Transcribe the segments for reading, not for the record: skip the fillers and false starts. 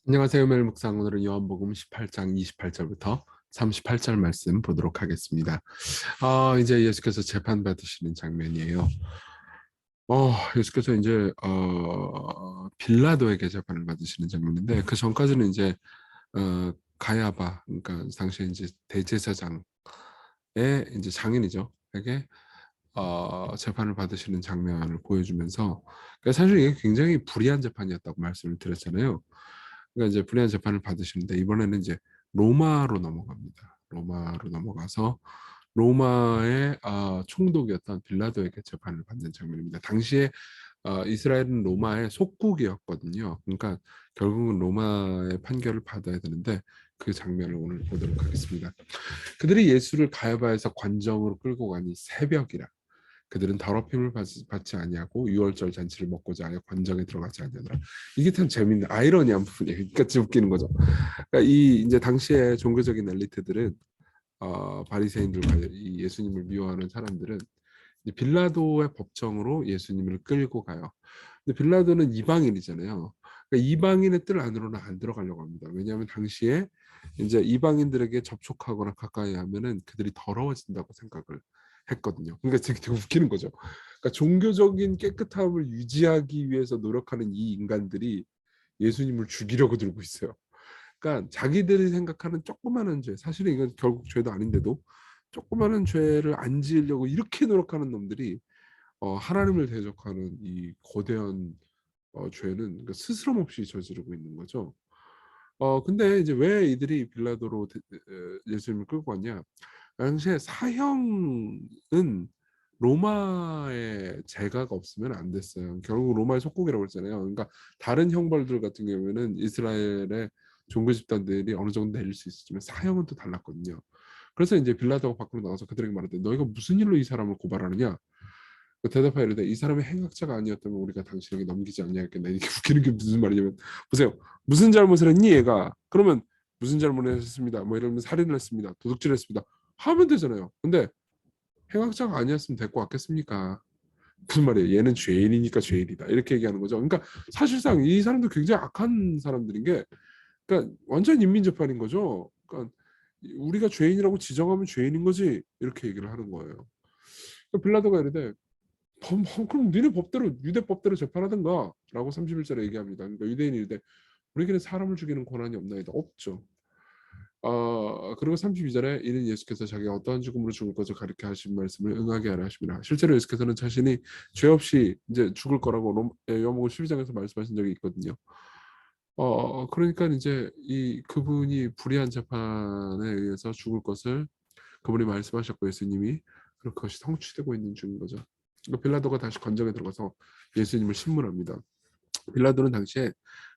안녕하세요. 멜 묵상 오늘은 요한복음 18장 28절부터 38절 말씀 보도록 하겠습니다. 이제 예수께서 재판 받으시는 장면이에요. 예수께서 이제 빌라도에게 재판을 받으시는 장면인데 그 전까지는 이제 가야바 그러니까 당시에 이제 대제사장의 이제 장인이죠. 에게 재판을 받으시는 장면을 보여주면서 그러니까 사실 이게 굉장히 불의한 재판이었다고 말씀을 드렸잖아요. 그러니까 이제 불의한 재판을 받으시는데 이번에는 이제 로마로 넘어갑니다. 로마로 넘어가서 로마의 총독이었던 빌라도에게 재판을 받는 장면입니다. 당시에 이스라엘은 로마의 속국이었거든요. 그러니까 결국은 로마의 판결을 받아야 되는데 그 장면을 오늘 보도록 하겠습니다. 그들이 예수를 가야바에서 관정으로 끌고 가니 새벽이라. 그들은 더럽힘을 받지 아니하고 유월절 잔치를 먹고자 하여 관정에 들어가지 아니하더라. 이게 참 재밌는 아이러니한 부분이에요. 그러니까 웃기는 거죠. 그러니까 이 이제 당시의 종교적인 엘리트들은 바리새인들과 이 예수님을 미워하는 사람들은 이 빌라도의 법정으로 예수님을 끌고 가요. 근데 빌라도는 이방인이잖아요. 그러니까 이방인의 뜰 안으로는 안 들어가려고 합니다. 왜냐하면 당시에 이제 이방인들에게 접촉하거나 가까이 하면은 그들이 더러워진다고 생각을 했거든요. 그러니까 되게 웃기는 거죠. 그러니까 종교적인 깨끗함을 유지하기 위해서 노력하는 이 인간들이 예수님을 죽이려고 들고 있어요. 그러니까 자기들이 생각하는 조그마한 죄, 사실은 이건 결국 죄도 아닌데도 조그마한 죄를 안 지으려고 이렇게 노력하는 놈들이 하나님을 대적하는 이 거대한 죄는 그러니까 스스럼 없이 저지르고 있는 거죠. 근데 이제 왜 이들이 빌라도로 예수님을 끌고 왔냐? 당시에 사형은 로마의 제가가 없으면 안 됐어요. 결국 로마의 속국이라고 했잖아요. 그러니까 다른 형벌들 같은 경우에는 이스라엘의 종교 집단들이 어느 정도 내릴 수 있었지만 사형은 또 달랐거든요. 그래서 이제 빌라도가 밖으로 나가서 그들에게 말하되 너희가 무슨 일로 이 사람을 고발하느냐? 대답하여 이르되 이 사람의 행악자가 아니었다면 우리가 당신에게 넘기지 않냐했겠네. 이게 웃기는 게 무슨 말이냐면 보세요. 무슨 잘못을 했니 얘가? 그러면 무슨 잘못을 했습니다. 뭐 이러면 살인을 했습니다. 도둑질을 했습니다. 하면 되잖아요. 근데 행악자가 아니었으면 데리고 왔겠습니까? 무슨 말이에요? 얘는 죄인이니까 죄인이다. 이렇게 얘기하는 거죠. 그러니까 사실상 이 사람도 굉장히 악한 사람들인 게 그러니까 완전 인민재판인 거죠. 그러니까 우리가 죄인이라고 지정하면 죄인인 거지 이렇게 얘기를 하는 거예요. 그러니까 빌라도가 이르되 그럼 니네 법대로 유대 법대로 재판하든가라고 31절에 얘기합니다. 그러니까 유대인이 이르되 우리에게는 사람을 죽이는 권한이 없나이다. 없죠. 그리고 32절에 이는 예수께서 자기가 어떠한 죽음으로 죽을 것을 가르쳐 하신 말씀을 응하게 하라 하십니다. 실제로 예수께서는 자신이 죄 없이 이제 죽을 거라고 요한복음 12장에서 말씀하신 적이 있거든요. 그러니까 이제 이 그분이 불의한 재판에 의해서 죽을 것을 그분이 말씀하셨고 예수님이 그런 것이 성취되고 있는 중인 거죠. 그러니까 빌라도가 다시 관정에 들어가서 예수님을 신문합니다. 빌라도는 당시에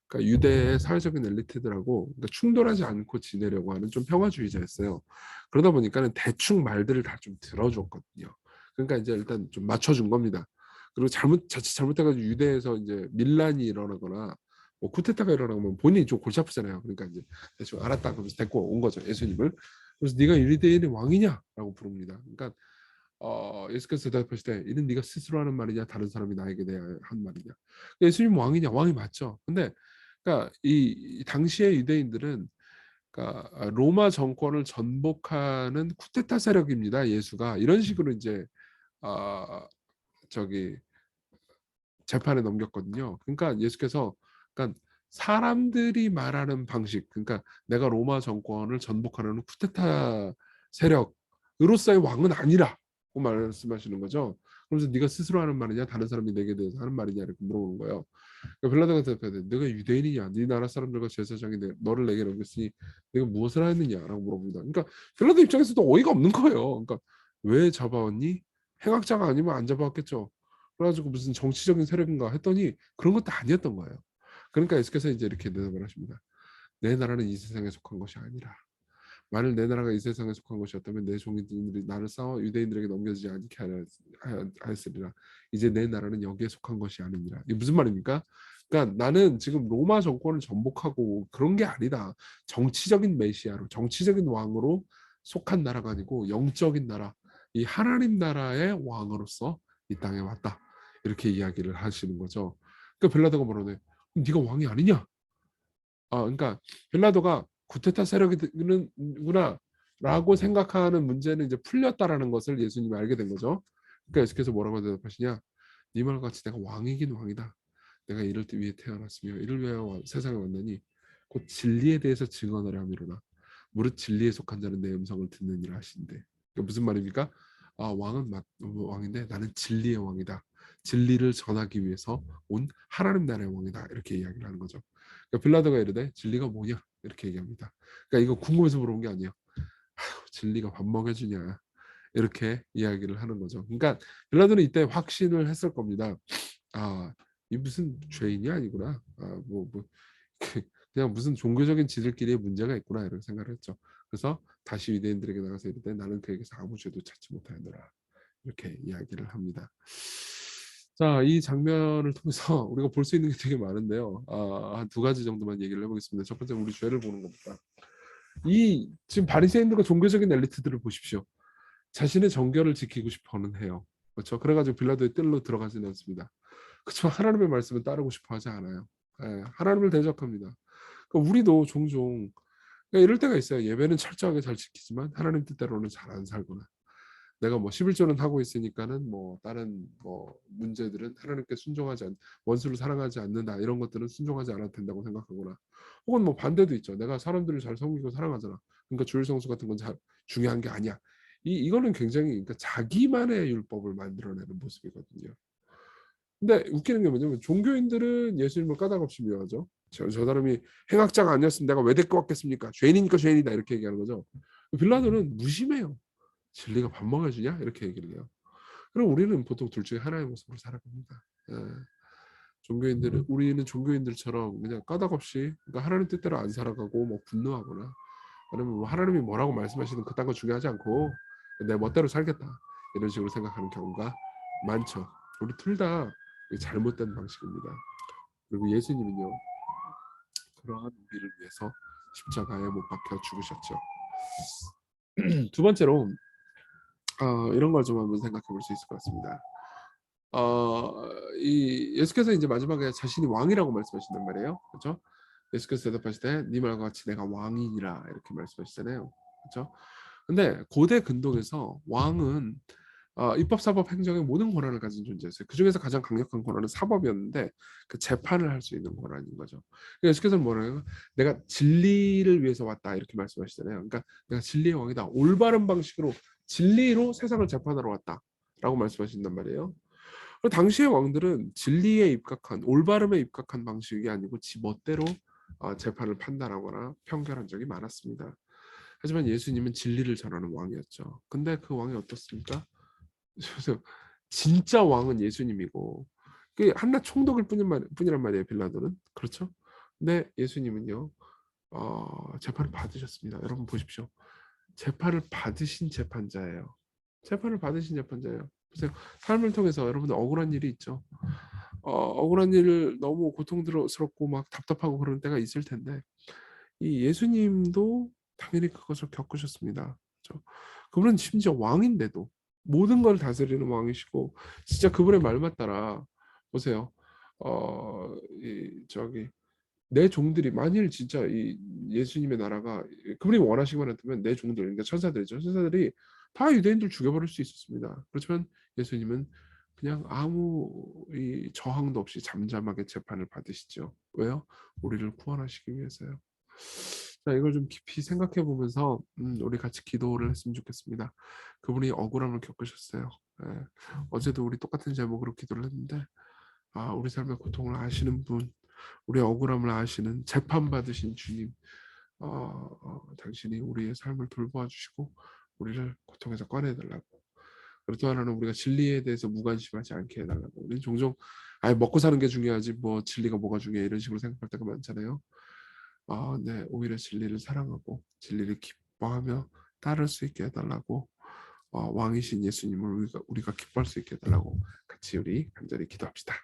그러니까 유대의 사회적인 엘리트들하고 그러니까 충돌하지 않고 지내려고 하는 좀 평화주의자였어요. 그러다 보니까는 대충 말들을 다 좀 들어줬거든요. 그러니까 이제 일단 좀 맞춰준 겁니다. 그리고 자칫 잘못해가지고 유대에서 이제 밀란이 일어나거나 뭐 쿠데타가 일어나면 본인이 좀 골치 아프잖아요. 그러니까 이제 대충 알았다 그러면서 데리고 온 거죠 예수님을. 그래서 네가 유대인의 왕이냐라고 부릅니다. 그러니까 예수께서 대답하실 때 이는 네가 스스로 하는 말이냐 다른 사람이 나에게 대하여 한 말이냐. 예수님 왕이냐 왕이 맞죠. 근데 그러니까 이 당시의 유대인들은 그러니까 로마 정권을 전복하는 쿠데타 세력입니다. 예수가 이런 식으로 이제 어, 저기 재판에 넘겼거든요. 그러니까 예수께서 그러니까 사람들이 말하는 방식, 그러니까 내가 로마 정권을 전복하는 쿠데타 세력으로서의 왕은 아니라고 말씀하시는 거죠. 그래서 네가 스스로 하는 말이냐, 다른 사람이 내게 대해서 하는 말이냐 이렇게 물어보는 거예요. 그러니까 빌라도가 대답해, 네가 유대인이냐, 네 나라 사람들과 제사장이 너를 내게 넘겼으니 내가 무엇을 하였느냐라고 물어봅니다. 그러니까 빌라도 입장에서도 어이가 없는 거예요. 그러니까 왜 잡아왔니? 행악자가 아니면 안 잡아왔겠죠. 그래가지고 무슨 정치적인 세력인가 했더니 그런 것도 아니었던 거예요. 그러니까 예수께서 이제 이렇게 대답을 하십니다. 내 나라는 이 세상에 속한 것이 아니라 만일 내 나라가 이 세상에 속한 것이었다면 내 종들이 나를 싸워 유대인들에게 넘겨지지 않게 하였으리라. 이제 내 나라는 여기에 속한 것이 아니니라. 이게 무슨 말입니까? 그러니까 나는 지금 로마 정권을 전복하고 그런 게 아니다. 정치적인 메시아로, 정치적인 왕으로 속한 나라가 아니고 영적인 나라, 이 하나님 나라의 왕으로서 이 땅에 왔다. 이렇게 이야기를 하시는 거죠. 그러니까 빌라도가 뭐라네? 네가 왕이 아니냐? 그러니까 빌라도가 구테타 세력이구나라고 생각하는 문제는 이제 풀렸다라는 것을 예수님이 알게 된 거죠. 그러니까 예수께서 뭐라고 대답하시냐? 네 말과 같이 내가 왕이긴 왕이다. 내가 이를 위해 태어났으며 이를 위하여 세상에 왔나니 곧 진리에 대해서 증언하려 함이로라. 무릇 진리에 속한 자는 내 음성을 듣느니라 하신대. 그러니까 무슨 말입니까? 왕은 왕인데 나는 진리의 왕이다. 진리를 전하기 위해서 온 하나님 나라의 왕이다. 이렇게 이야기를 하는 거죠. 그러니까 빌라도가 이르되 진리가 뭐냐? 이렇게 얘기합니다. 그러니까 이거 궁금해서 물어본 게 아니에요. 진리가 밥 먹여주냐? 이렇게 이야기를 하는 거죠. 그러니까 빌라도는 이때 확신을 했을 겁니다. 이 무슨 죄인이 아니구나. 그냥 무슨 종교적인 지들끼리의 문제가 있구나 이런 생각을 했죠. 그래서 다시 유대인들에게 나가서 이르되 나는 그에게서 아무 죄도 찾지 못하였노라. 이렇게 이야기를 합니다. 자, 이 장면을 통해서 우리가 볼 수 있는 게 되게 많은데요. 한 두 가지 정도만 얘기를 해보겠습니다. 첫 번째, 우리 죄를 보는 겁니다. 이 지금 바리새인들과 종교적인 엘리트들을 보십시오. 자신의 정결을 지키고 싶어는 해요. 그렇죠? 그래가지고 빌라도의 뜰로 들어가지는 않습니다. 그렇지만 하나님의 말씀을 따르고 싶어하지 않아요. 하나님을 대적합니다. 그러니까 우리도 종종 이럴 때가 있어요. 예배는 철저하게 잘 지키지만 하나님 뜻대로는 잘 안 살거나, 내가 뭐 11조는 하고 있으니까는 뭐 다른 뭐 문제들은 하나님께 순종하지 원수를 사랑하지 않는다 이런 것들은 순종하지 않아도 된다고 생각하거나, 혹은 뭐 반대도 있죠. 내가 사람들을 잘 섬기고 사랑하잖아. 그러니까 주일 성수 같은 건 중요한 게 아니야. 이거는 굉장히, 그러니까 자기만의 율법을 만들어내는 모습이거든요. 근데 웃기는 게 뭐냐면 종교인들은 예수님을 까닭없이 미워하죠. 저 사람이 행악자가 아니었으면 내가 왜 데리고 왔겠습니까? 죄인이니까 죄인이다 이렇게 얘기하는 거죠. 빌라도는 무심해요. 진리가 밥 먹여주냐? 이렇게 얘기를 해요. 그럼 우리는 보통 둘 중에 하나의 모습으로 살아갑니다. 우리는 종교인들처럼 그냥 까닭없이, 그러니까 하나님 뜻대로 안 살아가고 뭐 분노하거나, 아니면 뭐 하나님이 뭐라고 말씀하시는 그딴 거 중요하지 않고 내 멋대로 살겠다 이런 식으로 생각하는 경우가 많죠. 우리 둘 다 잘못된 방식입니다. 그리고 예수님은요, 그러한 우리를 위해서 십자가에 못 박혀 죽으셨죠. 두 번째로 이런 걸 좀 한번 생각해 볼 수 있을 것 같습니다. 이 예수께서 이제 마지막에 자신이 왕이라고 말씀하신단 말이에요. 그렇죠? 예수께서 대답하실 때 네 말과 같이 내가 왕이니라 이렇게 말씀하시잖아요. 그렇죠? 근데 고대 근동에서 왕은 입법, 사법, 행정의 모든 권한을 가진 존재였어요. 그 중에서 가장 강력한 권한은 사법이었는데 그 재판을 할 수 있는 권한인 거죠. 그러니까 예수께서는 뭐라고요? 내가 진리를 위해서 왔다 이렇게 말씀하시잖아요. 그러니까 내가 진리의 왕이다. 올바른 방식으로 진리로 세상을 재판하러 왔다라고 말씀하신단 말이에요. 당시의 왕들은 진리에 입각한, 올바름에 입각한 방식이 아니고 지 멋대로 재판을 판단하거나 편결한 적이 많았습니다. 하지만 예수님은 진리를 전하는 왕이었죠. 근데 그 왕이 어떻습니까? 그래서 진짜 왕은 예수님이고, 그 한낱 총독일 뿐이란 말이에요. 빌라도는. 그렇죠? 근데 예수님은요, 재판을 받으셨습니다. 여러분 보십시오. 재판을 받으신 재판자예요. 재판을 받으신 재판자예요. 보세요. 삶을 통해서 여러분들 억울한 일이 있죠. 억울한 일을 너무 고통스럽고 막 답답하고 그런 때가 있을 텐데, 이 예수님도 당연히 그것을 겪으셨습니다. 그렇죠? 그분은 심지어 왕인데도 모든 걸 다스리는 왕이시고, 진짜 그분의 말만 따라 보세요. 저기 내 종들이 만일 진짜 이 예수님의 나라가 그분이 원하시기만 했다면 내 종들, 그러니까 천사들이죠. 천사들이 다 유대인들 죽여버릴 수 있었습니다. 그렇지만 예수님은 그냥 아무 이 저항도 없이 잠잠하게 재판을 받으시죠. 왜요? 우리를 구원하시기 위해서요. 자, 이걸 좀 깊이 생각해 보면서 우리 같이 기도를 했으면 좋겠습니다. 그분이 억울함을 겪으셨어요. 예. 어제도 우리 똑같은 제목으로 기도를 했는데, 우리 삶의 고통을 아시는 분, 우리 억울함을 아시는 재판받으신 주님, 당신이 우리의 삶을 돌보아 주시고 우리를 고통에서 꺼내달라고. 그리고 또 하나는 우리가 진리에 대해서 무관심하지 않게 해달라고. 우리는 종종 먹고 사는 게 중요하지 뭐 진리가 뭐가 중요해 이런 식으로 생각할 때가 많잖아요. 네, 오히려 진리를 사랑하고 진리를 기뻐하며 따를 수 있게 해달라고, 왕이신 예수님을 우리가 기뻐할 수 있게 해달라고 같이 우리 간절히 기도합시다.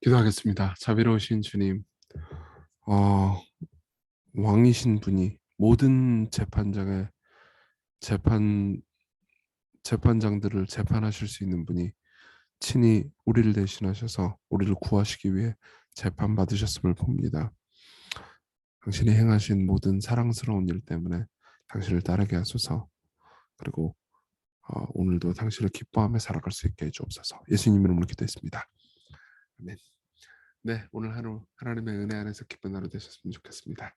기도하겠습니다. 자비로우신 주님, 어, 왕이신 분이 모든 재판장의 재판 재판장들을 재판하실 수 있는 분이 친히 우리를 대신하셔서 우리를 구하시기 위해 재판 받으셨음을 봅니다. 당신이 행하신 모든 사랑스러운 일 때문에 당신을 따르게 하소서. 그리고 오늘도 당신을 기뻐하며 살아갈 수 있게 해주옵소서. 예수님 이름으로 기도했습니다. 아멘. 네, 오늘 하루 하나님의 은혜 안에서 기쁜 하루 되셨으면 좋겠습니다.